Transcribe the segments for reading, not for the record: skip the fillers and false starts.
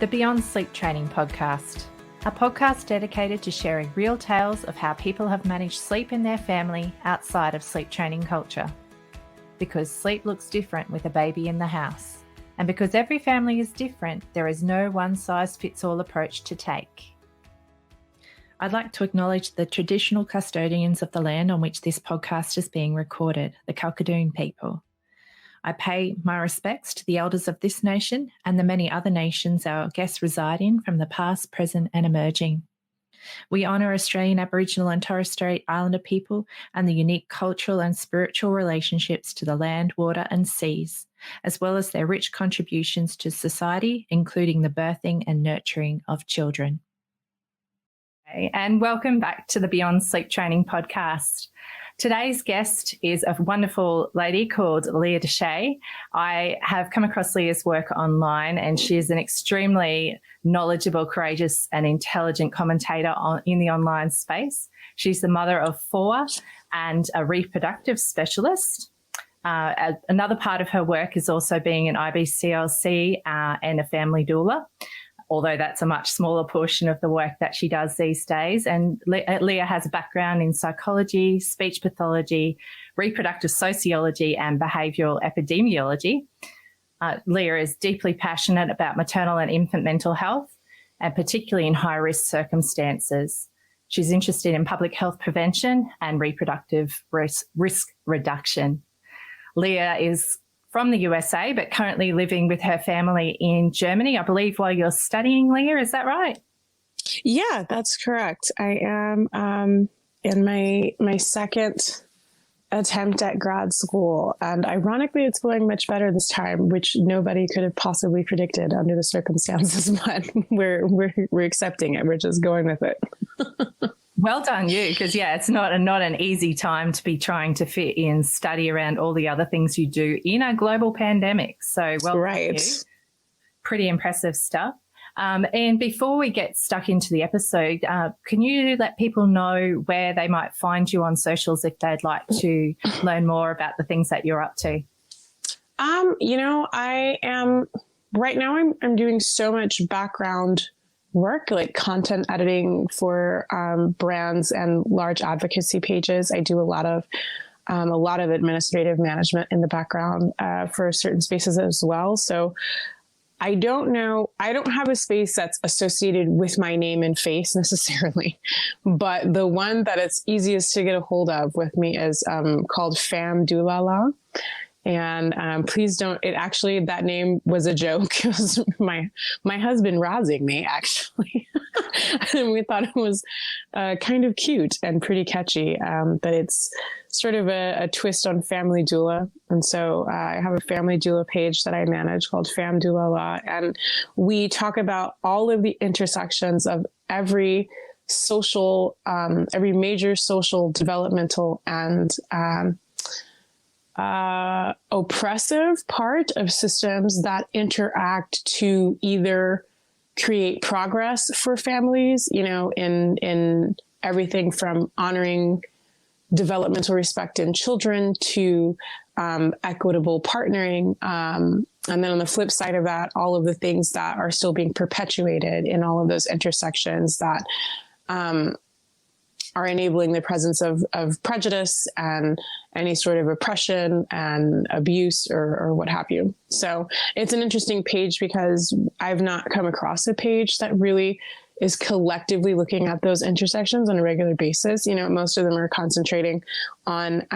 the Beyond Sleep Training podcast, a podcast dedicated to sharing real tales of how people have managed sleep in their family outside of sleep training culture. Because sleep looks different with a baby in the house, and because every family is different, there is no one-size-fits-all approach to take. I'd like to acknowledge the traditional custodians of the land on which this podcast is being recorded, the Kalkadoon people. I pay my respects to the elders of this nation and the many other nations our guests reside in from the past, present and emerging. We honour Australian Aboriginal and Torres Strait Islander people and the unique cultural and spiritual relationships to the land, water and seas, as well as their rich contributions to society, including the birthing and nurturing of children. And welcome back to the Beyond Sleep Training podcast. Today's guest is a wonderful lady called Leah De Shay. I have come across Leah's work online, and she is an extremely knowledgeable, courageous and intelligent commentator in the online space. She's the mother of 4 and a reproductive specialist. Another part of her work is also being an IBCLC and a family doula, although that's a much smaller portion of the work that she does these days. And Leah has a background in psychology, speech pathology, reproductive sociology, and behavioural epidemiology. Leah is deeply passionate about maternal and infant mental health, and particularly in high-risk circumstances. She's interested in public health prevention and reproductive risk reduction. Leah is from the USA, but currently living with her family in Germany, I believe, while you're studying, Leah. Is that right? Yeah, that's correct. I am in my second attempt at grad school, and ironically, it's going much better this time, which nobody could have possibly predicted under the circumstances. But we're accepting it. We're just going with it. Well done you, because, it's not an easy time to be trying to fit in study around all the other things you do in a global pandemic. So, well done you. Pretty impressive stuff. And before we get stuck into the episode, can you let people know where they might find you on socials if they'd like to learn more about the things that you're up to? I am right now I'm doing so much background work, like content editing for brands and large advocacy pages. I do a lot of administrative management in the background for certain spaces as well. So I don't have a space that's associated with my name and face necessarily, but the one that it's easiest to get a hold of with me is called Fam Doulala. And please don't, that name was a joke. It was my husband razzing me, actually. And we thought it was kind of cute and pretty catchy. But it's sort of a twist on family doula. And so I have a family doula page that I manage called Fam Doulala. And we talk about all of the intersections of every major social, developmental, and oppressive part of systems that interact to either create progress for families, in everything from honoring developmental respect in children to equitable partnering. And then on the flip side of that, all of the things that are still being perpetuated in all of those intersections that are enabling the presence of prejudice and any sort of oppression and abuse or what have you. So it's an interesting page because I've not come across a page that really is collectively looking at those intersections on a regular basis. Most of them are concentrating on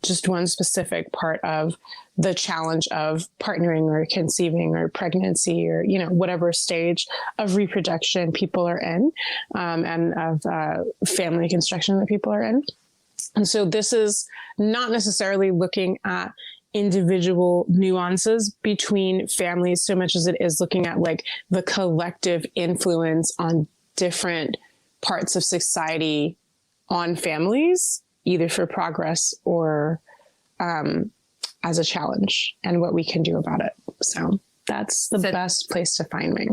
just one specific part of the challenge of partnering or conceiving or pregnancy or, whatever stage of reproduction people are in, and of family construction that people are in. And so this is not necessarily looking at individual nuances between families so much as it is looking at like the collective influence on different parts of society on families, either for progress or as a challenge, and what we can do about it. So that's the best place to find me.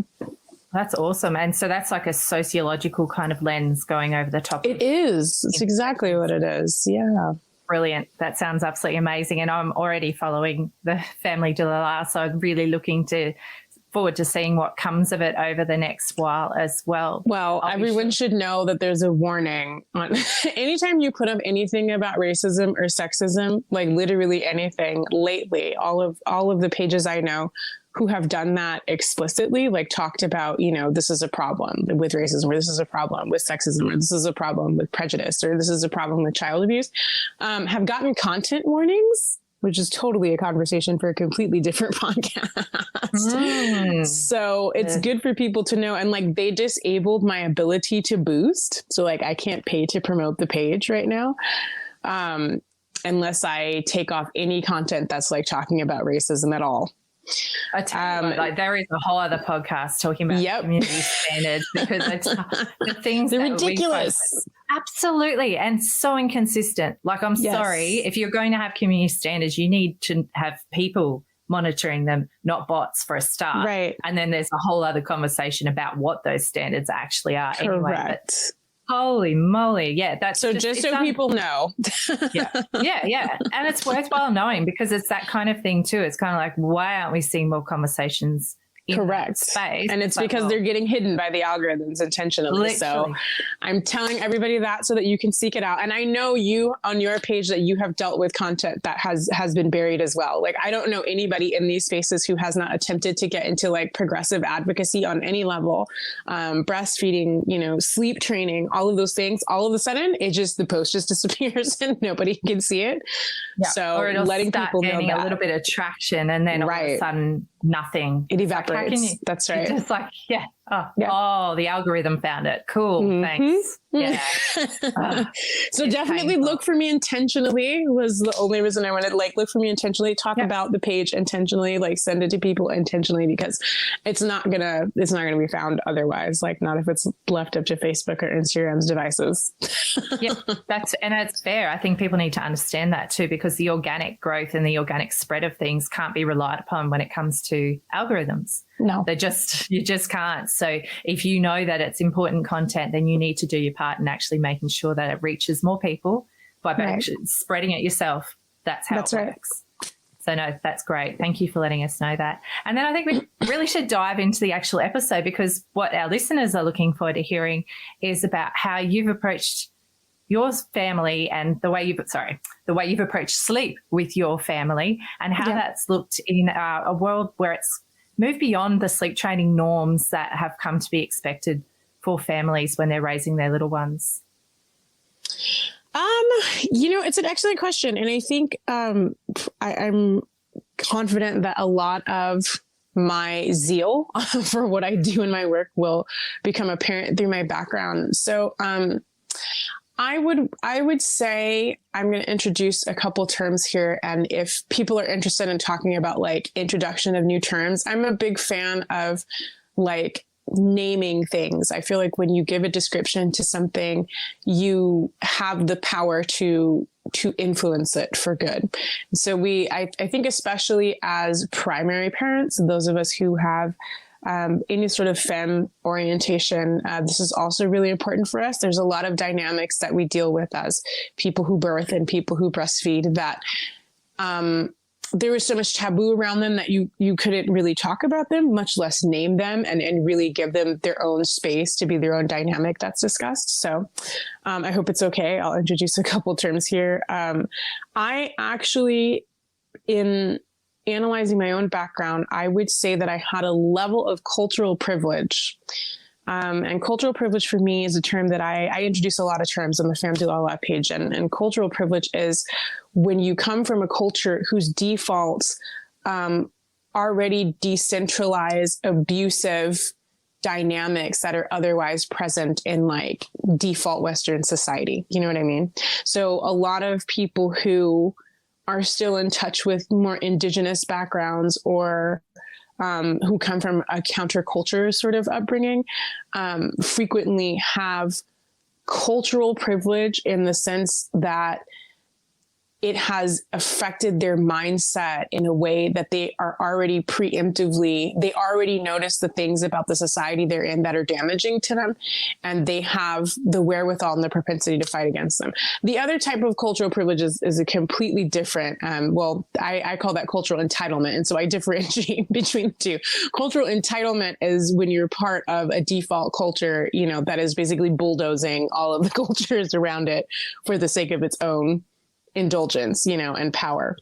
That's awesome. And so that's like a sociological kind of lens going over the top. It is. It's exactly what it is. Yeah. Brilliant. That sounds absolutely amazing. And I'm already following the family doula, so I'm really looking to forward to seeing what comes of it over the next while as well. Well, everyone should know that there's a warning on anytime you put up anything about racism or sexism, like literally anything lately, all of the pages I know who have done that explicitly, like talked about, you know, this is a problem with racism, or this is a problem with sexism, or this is a problem with prejudice, or this is a problem with child abuse, have gotten content warnings, which is totally a conversation for a completely different podcast. So it's good for people to know. And like, they disabled my ability to boost. So like, I can't pay to promote the page right now. Unless I take off any content that's like talking about racism at all. I tell you what, like there is a whole other podcast talking about community standards, because it's the things they're that ridiculous. Absolutely. And so inconsistent. Like, I'm sorry, if you're going to have community standards, you need to have people monitoring them, not bots, for a start. Right. And then there's a whole other conversation about what those standards actually are. Correct. Anyway, holy moly. Yeah. That's so just so people know. Yeah. And it's worthwhile knowing, because it's that kind of thing too. It's kind of like, why aren't we seeing more conversations in that space? And it's because they're getting hidden by the algorithms intentionally. Literally. So I'm telling everybody that so that you can seek it out. And I know you on your page that you have dealt with content that has been buried as well. Like, I don't know anybody in these spaces who has not attempted to get into like progressive advocacy on any level, breastfeeding, you know, sleep training, all of those things. All of a sudden, the post just disappears and nobody can see it. Yeah. So or it'll letting start people know gaining that. a little bit of traction, and then all of a sudden nothing. It evaporates. Like, that's right. It's like, the algorithm found it. Cool. Thanks. Yeah. So definitely painful. Look for me intentionally was the only reason I wanted, like, look for me intentionally, talk about the page intentionally, like send it to people intentionally, because it's not gonna be found otherwise. Like, not if it's left up to Facebook or Instagram's devices. It's fair. I think people need to understand that too, because the organic growth and the organic spread of things can't be relied upon when it comes to algorithms. No, you just can't. So if you know that it's important content, then you need to do your part in actually making sure that it reaches more people by actually spreading it yourself. That's how it works. So no, that's great. Thank you for letting us know that. And then I think we really should dive into the actual episode, because what our listeners are looking forward to hearing is about how you've approached your family and the way you've approached sleep with your family, and how that's looked in a world where it's moved beyond the sleep training norms that have come to be expected for families when they're raising their little ones. You know, it's an excellent question. And I think I'm confident that a lot of my zeal for what I do in my work will become apparent through my background. So I would say I'm going to introduce a couple terms here. And if people are interested in talking about like introduction of new terms, I'm a big fan of like naming things. I feel like when you give a description to something, you have the power to influence it for good. So I think especially as primary parents, those of us who have any sort of femme orientation, this is also really important for us. There's a lot of dynamics that we deal with as people who birth and people who breastfeed that there was so much taboo around them that you couldn't really talk about them, much less name them and really give them their own space to be their own dynamic that's discussed. So I hope it's okay. I'll introduce a couple terms here. I actually, in analyzing my own background, I would say that I had a level of cultural privilege. And cultural privilege for me is a term that I introduce a lot of terms on the Femme de la Loi page. And cultural privilege is when you come from a culture whose defaults already decentralized, abusive dynamics that are otherwise present in like default Western society. You know what I mean? So a lot of people who are still in touch with more indigenous backgrounds or who come from a counterculture sort of upbringing, frequently have cultural privilege in the sense that it has affected their mindset in a way that they are already they already notice the things about the society they're in that are damaging to them. And they have the wherewithal and the propensity to fight against them. The other type of cultural privilege is a completely different, I call that cultural entitlement. And so I differentiate between the two. Cultural entitlement is when you're part of a default culture, that is basically bulldozing all of the cultures around it for the sake of its own indulgence, and power.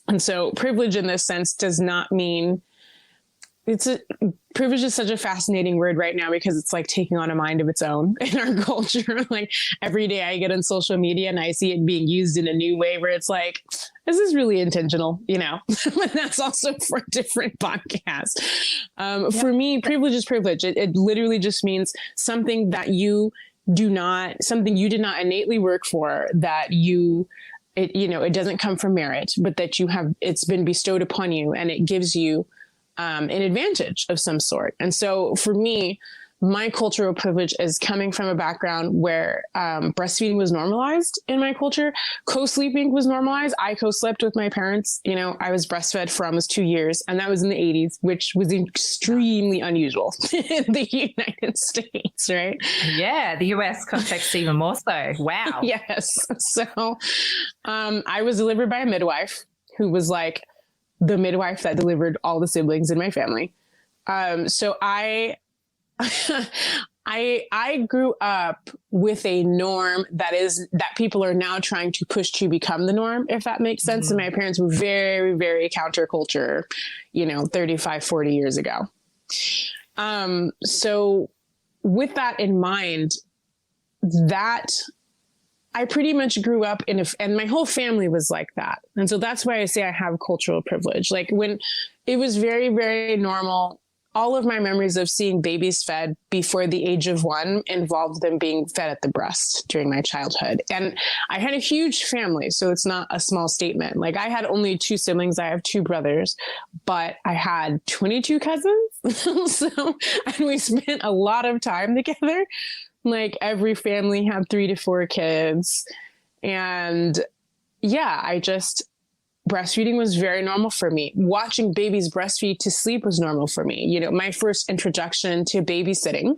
And so privilege in this sense does not mean privilege is such a fascinating word right now because it's like taking on a mind of its own in our culture. Like every day I get on social media and I see it being used in a new way where it's like, is this really intentional? But that's also for a different podcast. For me, privilege is privilege. It literally just means something that you did not innately work for, that it doesn't come from merit, but that it's been bestowed upon you, and it gives you an advantage of some sort. And so for me, my cultural privilege is coming from a background where breastfeeding was normalized in my culture. Co-sleeping was normalized. I co-slept with my parents. I was breastfed for almost 2 years, and that was in the 80s, which was extremely unusual in the United States, right? Yeah, the US context even more so. Wow. Yes. So I was delivered by a midwife who was like the midwife that delivered all the siblings in my family. So I grew up with a norm that people are now trying to push to become the norm, if that makes sense. Mm-hmm. And my parents were very, very counterculture, 35, 40 years ago. So with that in mind, that I pretty much grew up and my whole family was like that. And so that's why I say I have cultural privilege. Like when it was very, very normal, all of my memories of seeing babies fed before the age of 1 involved them being fed at the breast during my childhood. And I had a huge family, so it's not a small statement. Like I had only 2 siblings. I have 2 brothers, but I had 22 cousins. And we spent a lot of time together. Like every family had 3 to 4 kids. And yeah, breastfeeding was very normal for me. Watching babies breastfeed to sleep was normal for me. My first introduction to babysitting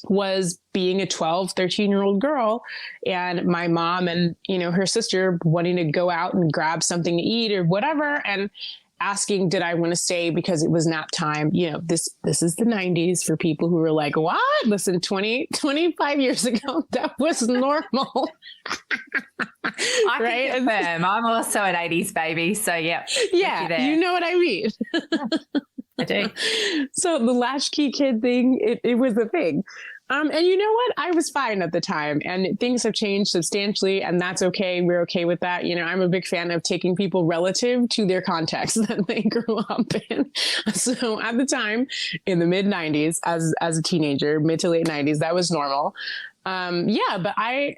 was being a 12, 13-year-old girl, and my mom and, her sister wanting to go out and grab something to eat or whatever, and asking, did I want to stay because it was nap time? This is the 90s for people who were like, what? Listen, 25 years ago, that was normal. I can confirm. I'm also an 80s baby. So yeah. Yeah. You know what I mean? I do. So the latchkey kid thing, it was a thing. And you know what? I was fine at the time, and things have changed substantially, and that's okay. We're okay with that. I'm a big fan of taking people relative to their context that they grew up in. So at the time in the mid 90s, as a teenager, mid to late 90s, that was normal. But I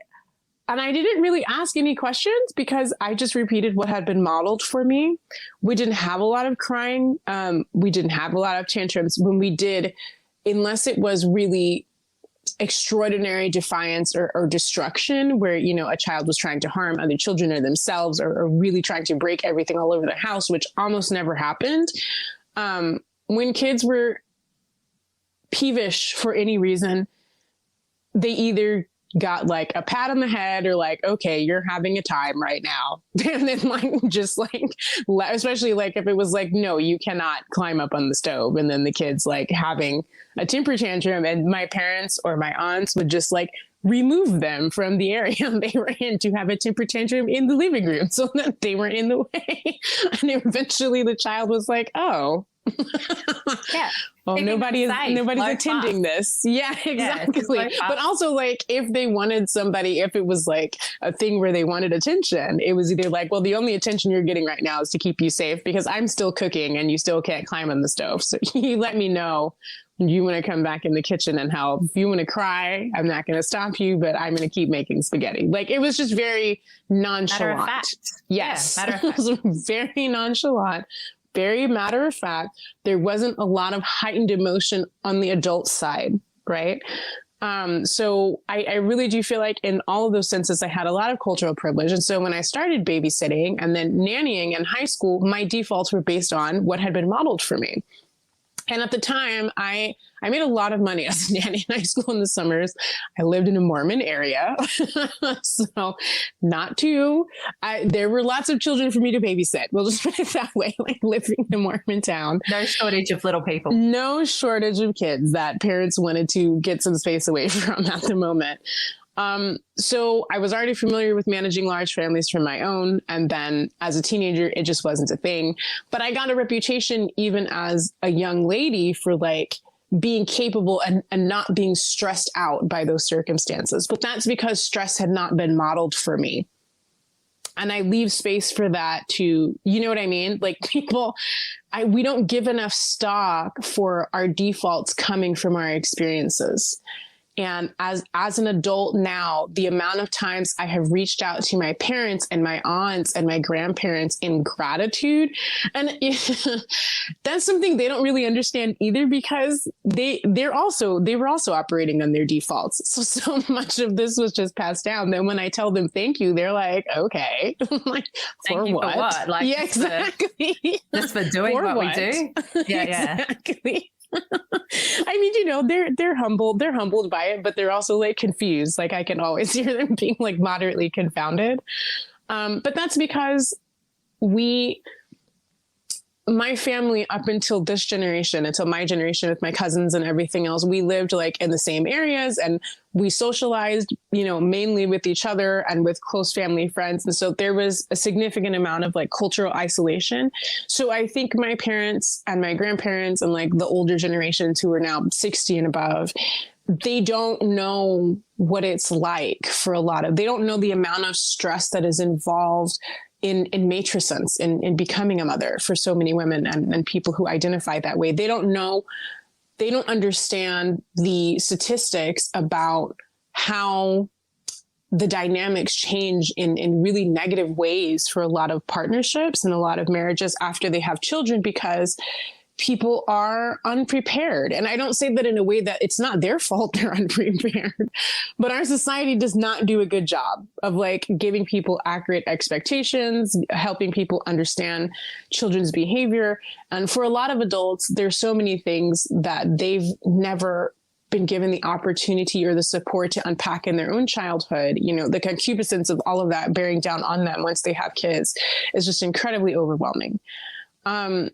didn't really ask any questions because I just repeated what had been modeled for me. We didn't have a lot of crying. We didn't have a lot of tantrums. When we did, unless it was really extraordinary defiance or destruction where, a child was trying to harm other children or themselves or really trying to break everything all over the house, which almost never happened. When kids were peevish for any reason, they either got like a pat on the head or like, okay, you're having a time right now. And then especially if it was like, no, you cannot climb up on the stove. And then the kids like having a temper tantrum, and my parents or my aunts would just like remove them from the area they were in to have a temper tantrum in the living room so that they weren't in the way. And eventually the child was like, oh, yeah. Well, nobody's attending this. Yeah, exactly. Yeah, but also like if they wanted somebody, if it was like a thing where they wanted attention, it was either like, well, the only attention you're getting right now is to keep you safe because I'm still cooking and you still can't climb on the stove. So you let me know when you want to come back in the kitchen and help. If you want to cry, I'm not going to stop you, but I'm going to keep making spaghetti. Like it was just very nonchalant. Matter of fact. Yes. Yeah, matter of fact. It was very nonchalant. Very matter of fact. There wasn't a lot of heightened emotion on the adult side, right? So I really do feel like in all of those senses, I had a lot of cultural privilege. And so when I started babysitting and then nannying in high school, my defaults were based on what had been modeled for me. And at the time, I made a lot of money as a nanny in high school in the summers. I lived in a Mormon area. So there were lots of children for me to babysit. We'll just put it that way, like living in a Mormon town. No shortage of little people. No shortage of kids that parents wanted to get some space away from at the moment. So I was already familiar with managing large families from my own. And then as a teenager, it just wasn't a thing. But I got a reputation even as a young lady for like being capable and not being stressed out by those circumstances. But that's because stress had not been modeled for me. And I leave space for that to, you know what I mean? Like we don't give enough stock for our defaults coming from our experiences. And as an adult now, the amount of times I have reached out to my parents and my aunts and my grandparents in gratitude, and that's something they don't really understand either, because they were also operating on their defaults. So much of this was just passed down. Then when I tell them thank you, they're like, okay, like thank you for what? Like, yeah, exactly. Just for doing what we do. Yeah, exactly. I mean, they're humbled by it, but they're also like confused. Like I can always hear them being like moderately confounded. But that's because my family, up until this generation, until my generation with my cousins and everything else, we lived like in the same areas and we socialized, mainly with each other and with close family friends. And so there was a significant amount of like cultural isolation. So I think my parents and my grandparents and like the older generations who are now 60 and above, they don't know what it's like they don't know the amount of stress that is involved in matrescence, in becoming a mother for so many women and people who identify that way. They don't understand the statistics about how the dynamics change in really negative ways for a lot of partnerships and a lot of marriages after they have children, because people are unprepared. And I don't say that in a way that it's not their fault they're unprepared, but our society does not do a good job of like giving people accurate expectations, helping people understand children's behavior. And for a lot of adults, there's so many things that they've never been given the opportunity or the support to unpack in their own childhood. The concupiscence of all of that bearing down on them once they have kids is just incredibly overwhelming.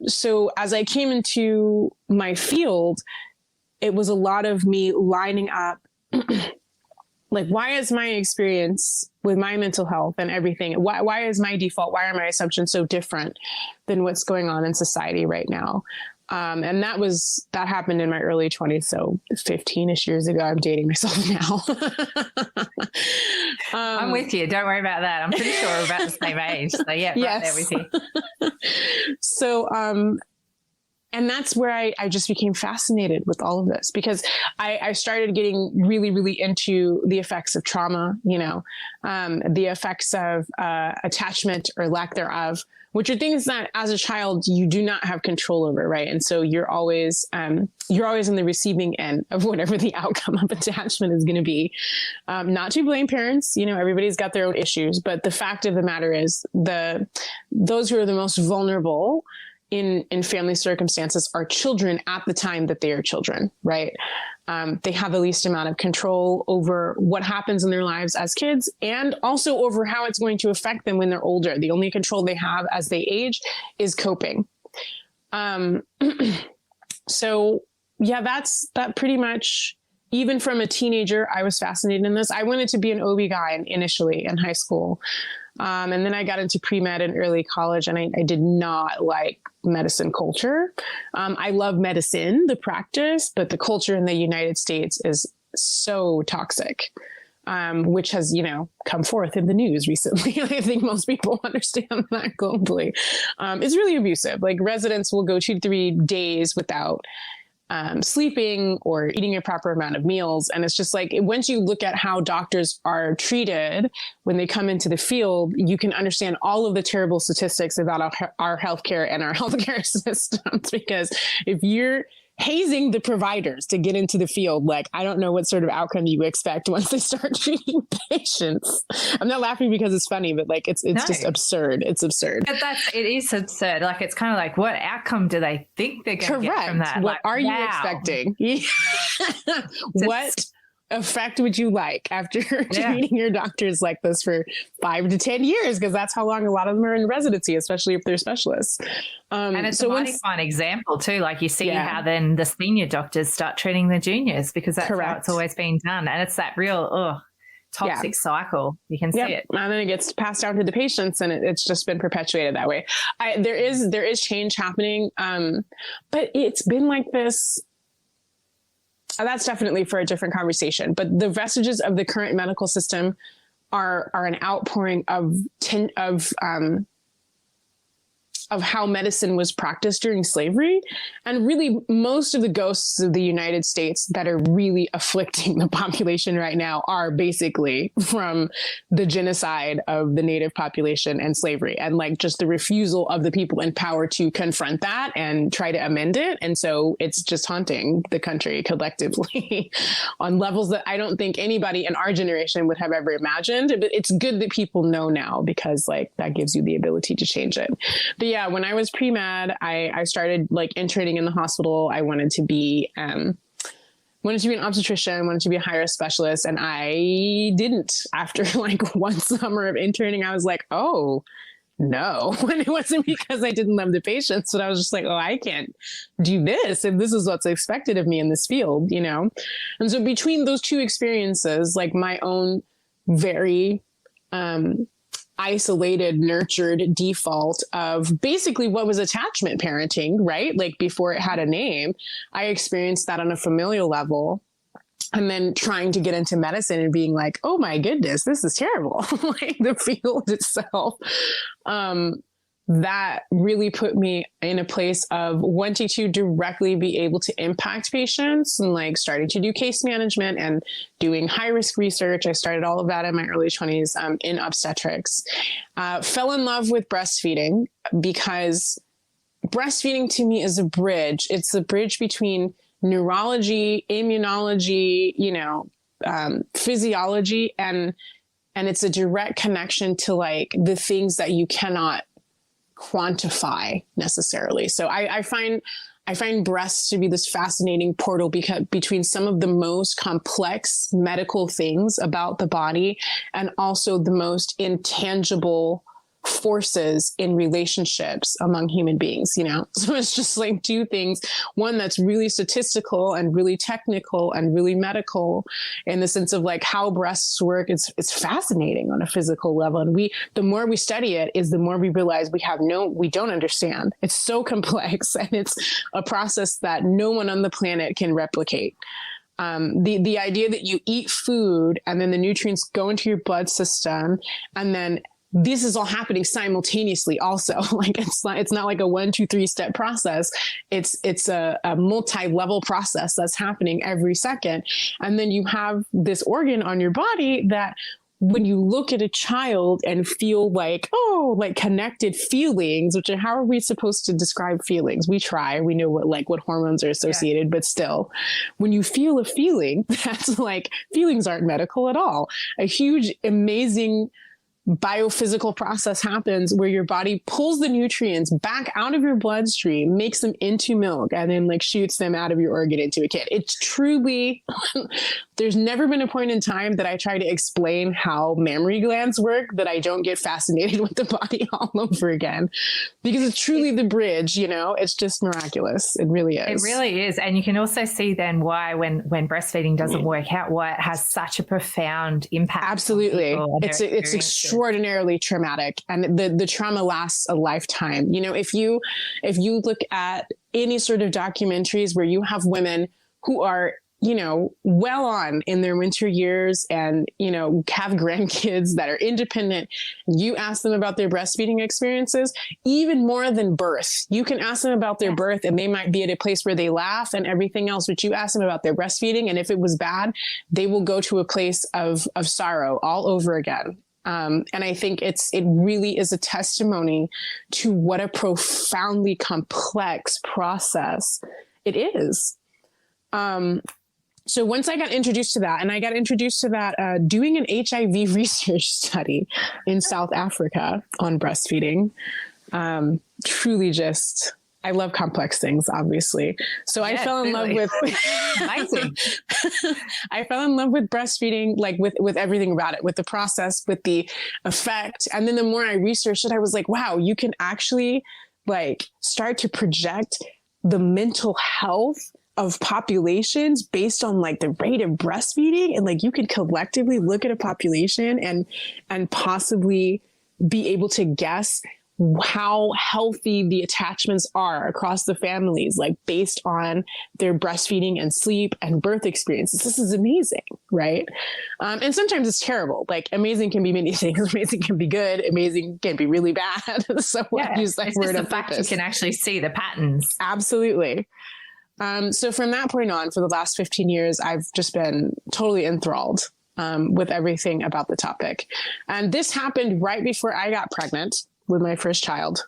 So as I came into my field, it was a lot of me lining up, like, why is my experience with my mental health and everything? Why is my default? Why are my assumptions so different than what's going on in society right now? And that happened in my early 20s. So 15-ish years ago. I'm dating myself now. I'm with you. Don't worry about that. I'm pretty sure we're about the same age. So yeah, yes. Right there with you. So, and that's where I just became fascinated with all of this, because I started getting really, really into the effects of trauma, the effects of attachment or lack thereof, which are things that as a child you do not have control over, right? And so you're always in the receiving end of whatever the outcome of attachment is going to be. Not to blame parents, everybody's got their own issues, but the fact of the matter is those who are the most vulnerable in family circumstances are children at the time that they are children, right? They have the least amount of control over what happens in their lives as kids, and also over how it's going to affect them when they're older. The only control they have as they age is coping. So yeah, that pretty much, even from a teenager, I was fascinated in this. I wanted to be an OB-GYN initially in high school. And then I got into pre-med in early college, and I did not like medicine culture. I love medicine, the practice, but the culture in the United States is so toxic, which has, come forth in the news recently. I think most people understand that globally. It's really abusive. Like residents will go 2 to 3 days without sleeping or eating a proper amount of meals. And it's just like, once you look at how doctors are treated when they come into the field, you can understand all of the terrible statistics about our healthcare and our healthcare systems. Because if you're hazing the providers to get into the field. Like, I don't know what sort of outcome you expect once they start treating patients. I'm not laughing because it's funny, but like, it's just absurd. It's absurd. But it is absurd. Like, it's kind of like, what outcome do they think they're going to get from that? What like, are you expecting? What effect would you like after treating your doctors like this for 5 to 10 years? Because that's how long a lot of them are in residency, especially if they're specialists. And it's a mighty fine example too. Like, you see how then the senior doctors start treating the juniors, because that's how it's always been done. And it's that real toxic cycle. You can see it. And then it gets passed down to the patients, and it's just been perpetuated that way. There is change happening. But it's been like this. That's definitely for a different conversation. But the vestiges of the current medical system are an outpouring of how medicine was practiced during slavery. And really, most of the ghosts of the United States that are really afflicting the population right now are basically from the genocide of the native population and slavery, and like just the refusal of the people in power to confront that and try to amend it. And so it's just haunting the country collectively on levels that I don't think anybody in our generation would have ever imagined. But it's good that people know now, because like that gives you the ability to change it. But yeah, when I was pre-med, I started like interning in the hospital. I wanted to be an obstetrician, wanted to be a high risk specialist. And I didn't. After like one summer of interning, I was like, oh no. And it wasn't because I didn't love the patients, but I was just like, oh, I can't do this if this is what's expected of me in this field, you know? And so between those two experiences, like my own very, isolated, nurtured default of basically what was attachment parenting, right? Like before it had a name, I experienced that on a familial level. And then trying to get into medicine and being like, oh my goodness, this is terrible. Like the field itself. That really put me in a place of wanting to directly be able to impact patients, and like starting to do case management and doing high risk research. I started all of that in my early 20s in obstetrics. Fell in love with breastfeeding, because breastfeeding to me is a bridge. It's a bridge between neurology, immunology, physiology, and it's a direct connection to like the things that you cannot quantify necessarily. So I find breasts to be this fascinating portal between some of the most complex medical things about the body and also the most intangible forces in relationships among human beings, you know? So it's just like two things, one that's really statistical and really technical and really medical in the sense of like how breasts work. It's fascinating on a physical level. And the more we study it is the more we realize we don't understand. It's so complex, and it's a process that no one on the planet can replicate. The idea that you eat food and then the nutrients go into your blood system, and then this is all happening simultaneously also. Like it's not like a 1, 2, 3 step process. It's a multi-level process that's happening every second. And then you have this organ on your body that when you look at a child and feel like connected feelings, which are, how are we supposed to describe feelings? We try, we know what hormones are associated, but still when you feel a feeling, that's like, feelings aren't medical at all. A huge, amazing biophysical process happens where your body pulls the nutrients back out of your bloodstream, makes them into milk, and then like shoots them out of your organ into a kid. It's truly, there's never been a point in time that I try to explain how mammary glands work that I don't get fascinated with the body all over again, because it's truly the bridge, you know, it's just miraculous. It really is. It really is. And you can also see then why when breastfeeding doesn't work out, why it has such a profound impact. Absolutely. It's extraordinarily traumatic, and the trauma lasts a lifetime. You know, if you look at any sort of documentaries where you have women who are, you know, well on in their winter years and, you know, have grandkids that are independent, you ask them about their breastfeeding experiences, even more than birth. You can ask them about their birth and they might be at a place where they laugh and everything else, but you ask them about their breastfeeding, and if it was bad, they will go to a place of sorrow all over again. And I think it really is a testimony to what a profoundly complex process It is. So once I got introduced to that, and I got introduced to that doing an HIV research study in South Africa on breastfeeding, truly just, I love complex things, obviously. So I fell in love with, I fell in love with breastfeeding, like with everything about it, with the process, with the effect. And then the more I researched it, I was like, wow, you can actually like start to project the mental health of populations based on like the rate of breastfeeding. And like, you could collectively look at a population and possibly be able to guess how healthy the attachments are across the families, like based on their breastfeeding and sleep and birth experiences. This is amazing, right? And sometimes it's terrible. Like amazing can be many things. Amazing can be good. Amazing can be really bad. So I use that word on purpose. You can actually see the patterns. Absolutely. So from that point on, for the last 15 years, I've just been totally enthralled with everything about the topic. And this happened right before I got pregnant with my first child.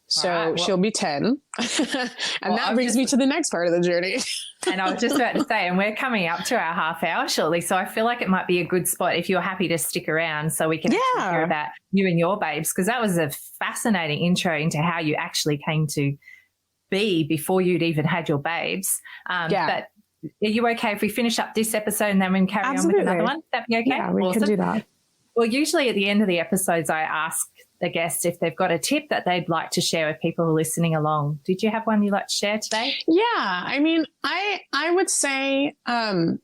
She'll be 10. And that brings me to the next part of the journey. And I was just about to say, and we're coming up to our half hour shortly. So I feel like it might be a good spot if you're happy to stick around so we can hear about you and your babes, because that was a fascinating intro into how you actually came to be before you'd even had your babes. But are you okay if we finish up this episode and then we can carry on with another one? That'd be okay? Yeah, we can do that. Well, usually at the end of the episodes, I ask the guests if they've got a tip that they'd like to share with people who are listening along. Did you have one you'd like to share today? Yeah. I mean, I would say, and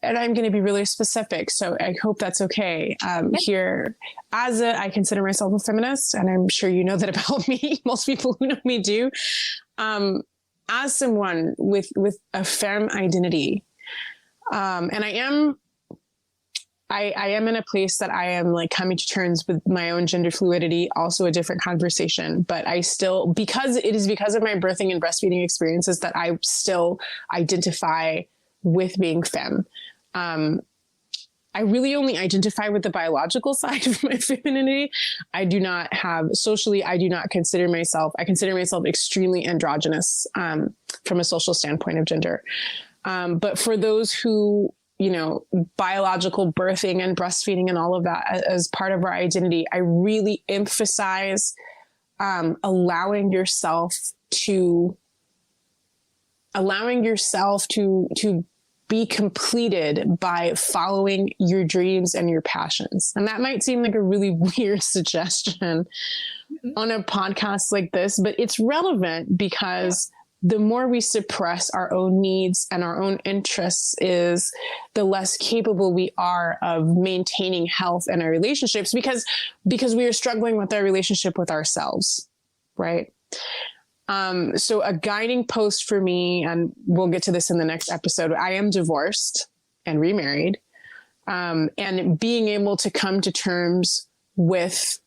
I'm going to be really specific, so I hope that's okay. Here, I consider myself a feminist, and I'm sure you know that about me. Most people who know me do. As someone with a femme identity, and I am in a place that I am like coming to terms with my own gender fluidity, also a different conversation, but I still, because of my birthing and breastfeeding experiences, that I still identify with being femme. I really only identify with the biological side of my femininity. I do not consider myself extremely androgynous, from a social standpoint of gender. But for those who, biological birthing and breastfeeding and all of that as part of our identity, I really emphasize, allowing yourself to be completed by following your dreams and your passions. And that might seem like a really weird suggestion on a podcast like this, but it's relevant because the more we suppress our own needs and our own interests is the less capable we are of maintaining health in our relationships because we are struggling with our relationship with ourselves. Right. So a guiding post for me, and we'll get to this in the next episode, I am divorced and remarried, and being able to come to terms with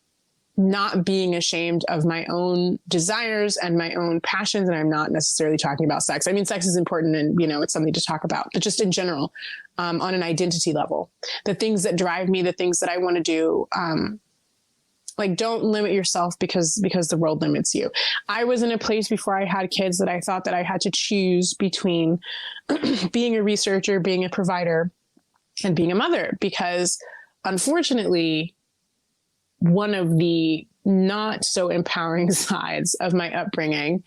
not being ashamed of my own desires and my own passions. And I'm not necessarily talking about sex. I mean, sex is important and, it's something to talk about, but just in general, on an identity level, the things that drive me, the things that I want to do, like, don't limit yourself because the world limits you. I was in a place before I had kids that I thought that I had to choose between being a researcher, being a provider, and being a mother, because unfortunately, one of the not so empowering sides of my upbringing,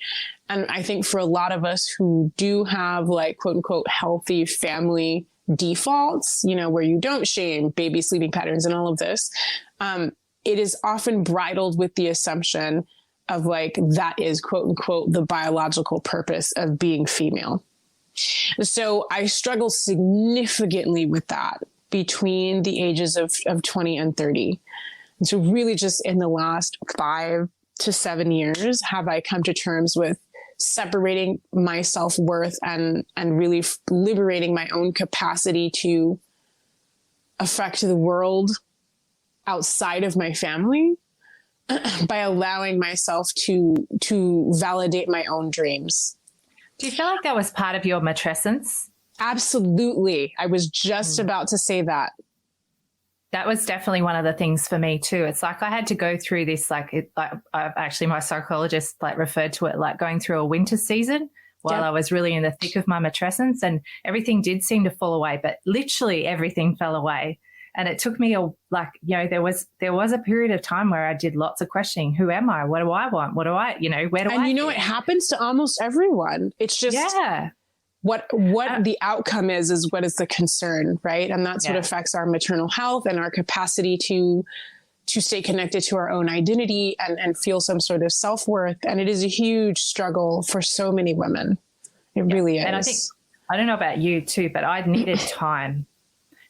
and I think for a lot of us who do have like quote unquote healthy family defaults, where you don't shame baby sleeping patterns and all of this, it is often bridled with the assumption of like, that is quote unquote the biological purpose of being female. So I struggle significantly with that between the ages of 20 and 30. And so really just in the last 5 to 7 years, have I come to terms with separating my self-worth and really liberating my own capacity to affect the world outside of my family by allowing myself to validate my own dreams. Do you feel like that was part of your matrescence? Absolutely. I was just about to say that. That was definitely one of the things for me too. It's like I had to go through this, actually my psychologist referred to it like going through a winter season while I was really in the thick of my matrescence, and everything did seem to fall away, but literally everything fell away. And it took me there was a period of time where I did lots of questioning. Who am I? What do I want? What do I, where do I? And it happens to almost everyone. It's just what the outcome is what is the concern, right? And that's what affects our maternal health and our capacity to stay connected to our own identity and feel some sort of self-worth. And it is a huge struggle for so many women. It really is. And I don't know about you too, but I needed time.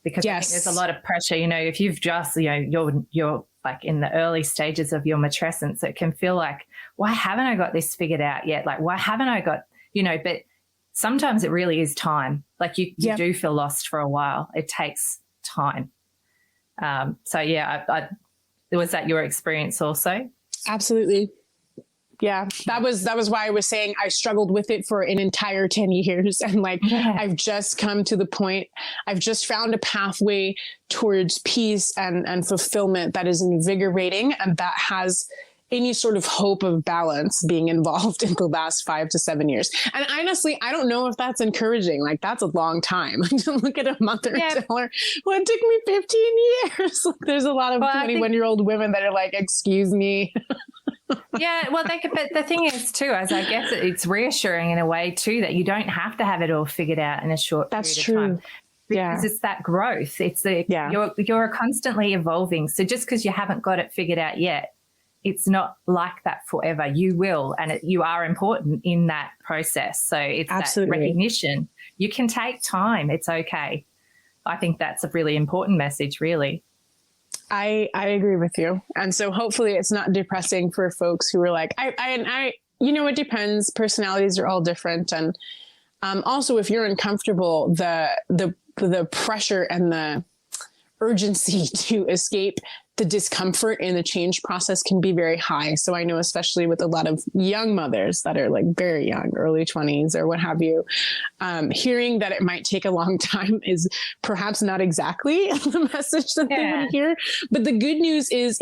Because I think there's a lot of pressure, if you've just, you're like in the early stages of your matrescence, it can feel like, why haven't I got this figured out yet? Like, why haven't I got, but sometimes it really is time. Like you do feel lost for a while. It takes time. Was that your experience also? Absolutely. Yeah, that was why I was saying I struggled with it for an entire 10 years. And I've just come to the point, I've just found a pathway towards peace and fulfillment that is invigorating and that has any sort of hope of balance being involved in the last 5 to 7 years. And honestly, I don't know if that's encouraging. Like, that's a long time to look at a mother and tell her, well, it took me 15 years. There's a lot of 21-year-old women that are like, excuse me. Yeah, well, but the thing is too, as I guess it's reassuring in a way too, that you don't have to have it all figured out in a short period of time. Because it's that growth. It's you're constantly evolving. So just because you haven't got it figured out yet, it's not like that forever. You will, and you are important in that process. So it's that recognition. You can take time. It's okay. I think that's a really important message, really. I agree with you. And so hopefully it's not depressing for folks who are like, it depends. Personalities are all different. And also if you're uncomfortable, the pressure and the urgency to escape the discomfort in the change process can be very high. So I know, especially with a lot of young mothers that are like very young, early 20s or what have you, hearing that it might take a long time is perhaps not exactly the message that they would hear. But the good news is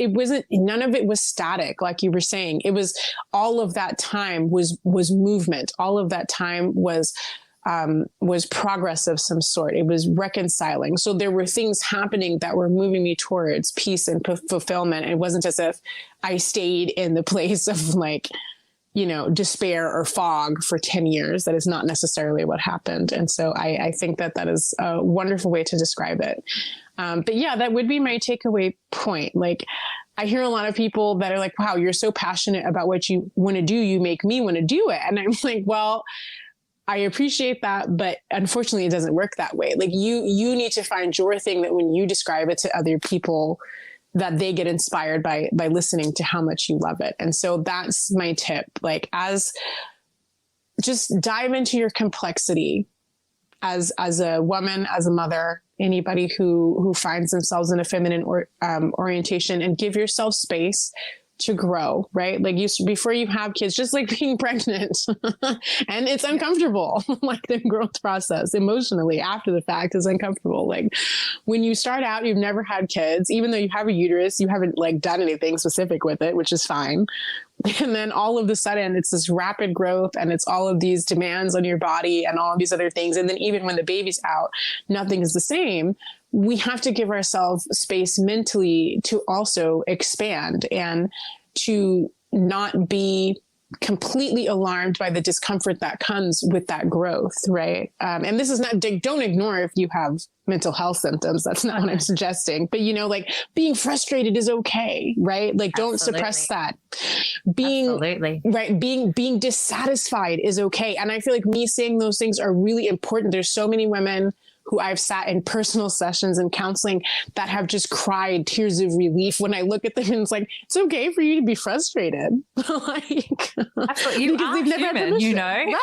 none of it was static. Like you were saying, it was all of that time was movement. All of that time was progress of some sort. It was reconciling. So there were things happening that were moving me towards peace and fulfillment. It wasn't as if I stayed in the place of despair or fog for 10 years. That is not necessarily what happened. And so I think that is a wonderful way to describe it. But yeah, that would be my takeaway point. Like, I hear a lot of people that are like, wow, you're so passionate about what you want to do. You make me want to do it. And I'm like, well, I appreciate that, but unfortunately it doesn't work that way. Like you need to find your thing that when you describe it to other people, that they get inspired by listening to how much you love it. And so that's my tip. Like, just dive into your complexity as a woman, as a mother, anybody who finds themselves in a feminine orientation, and give yourself space to grow, right? Like before you have kids, just like being pregnant and it's uncomfortable, like the growth process emotionally after the fact is uncomfortable. Like when you start out, you've never had kids, even though you have a uterus, you haven't done anything specific with it, which is fine. And then all of a sudden it's this rapid growth and it's all of these demands on your body and all of these other things. And then even when the baby's out, nothing is the same. We have to give ourselves space mentally to also expand and to not be completely alarmed by the discomfort that comes with that growth, right? And this is not, don't ignore if you have mental health symptoms. That's not what I'm suggesting. But, being frustrated is okay, right? Like, don't suppress that. Being dissatisfied is okay. And I feel like me saying those things are really important. There's so many women who I've sat in personal sessions and counseling that have just cried tears of relief when I look at them, and it's like, it's okay for you to be frustrated. Absolutely. You are human,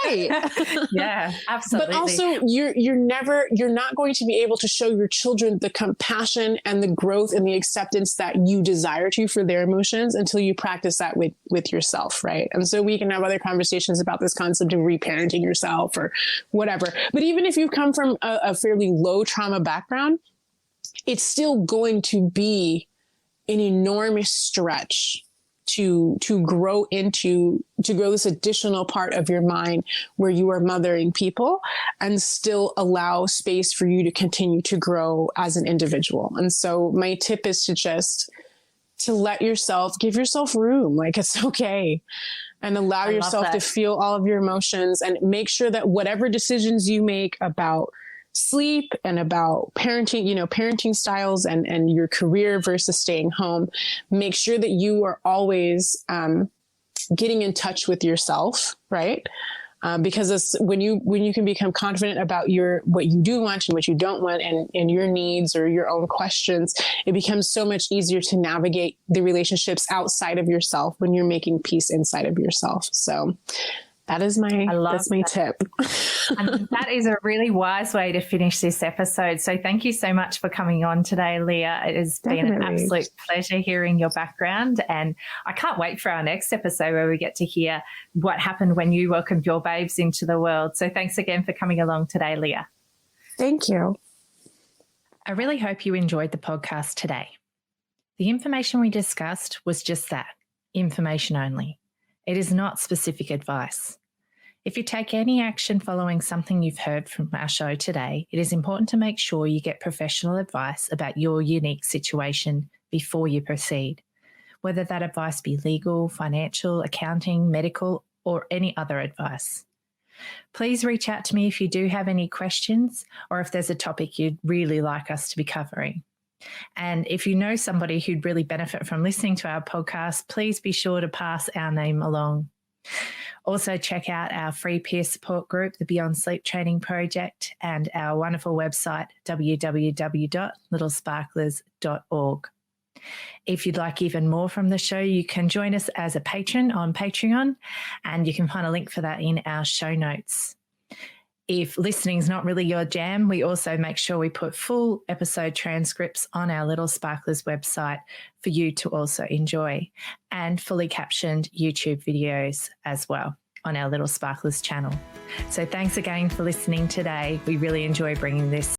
right? Yeah, absolutely. But also you're not going to be able to show your children the compassion and the growth and the acceptance that you desire to for their emotions until you practice that with yourself, right? And so we can have other conversations about this concept of reparenting yourself or whatever. But even if you've come from a fairly low trauma background, it's still going to be an enormous stretch to grow this additional part of your mind where you are mothering people and still allow space for you to continue to grow as an individual. And so my tip is to give yourself room. Like, it's okay. And allow yourself to feel all of your emotions, and make sure that whatever decisions you make about sleep and about parenting, parenting styles and your career versus staying home, make sure that you are always getting in touch with yourself, right? Because when you can become confident about what you do want and what you don't want, and your needs or your own questions, it becomes so much easier to navigate the relationships outside of yourself when you're making peace inside of yourself. So that's my tip. And that is a really wise way to finish this episode. So thank you so much for coming on today, Leah. It has been an absolute pleasure hearing your background, and I can't wait for our next episode where we get to hear what happened when you welcomed your babes into the world. So thanks again for coming along today, Leah. Thank you. I really hope you enjoyed the podcast today. The information we discussed was just that, information only. It is not specific advice. If you take any action following something you've heard from our show today, it is important to make sure you get professional advice about your unique situation before you proceed, whether that advice be legal, financial, accounting, medical, or any other advice. Please reach out to me if you do have any questions, or if there's a topic you'd really like us to be covering. And if you know somebody who'd really benefit from listening to our podcast, please be sure to pass our name along. Also, check out our free peer support group, the Beyond Sleep Training Project, and our wonderful website, www.littlesparklers.org. If you'd like even more from the show, you can join us as a patron on Patreon, and you can find a link for that in our show notes. If listening is not really your jam, we also make sure we put full episode transcripts on our Little Sparklers website for you to also enjoy, and fully captioned YouTube videos as well on our Little Sparklers channel. So thanks again for listening today. We really enjoy bringing this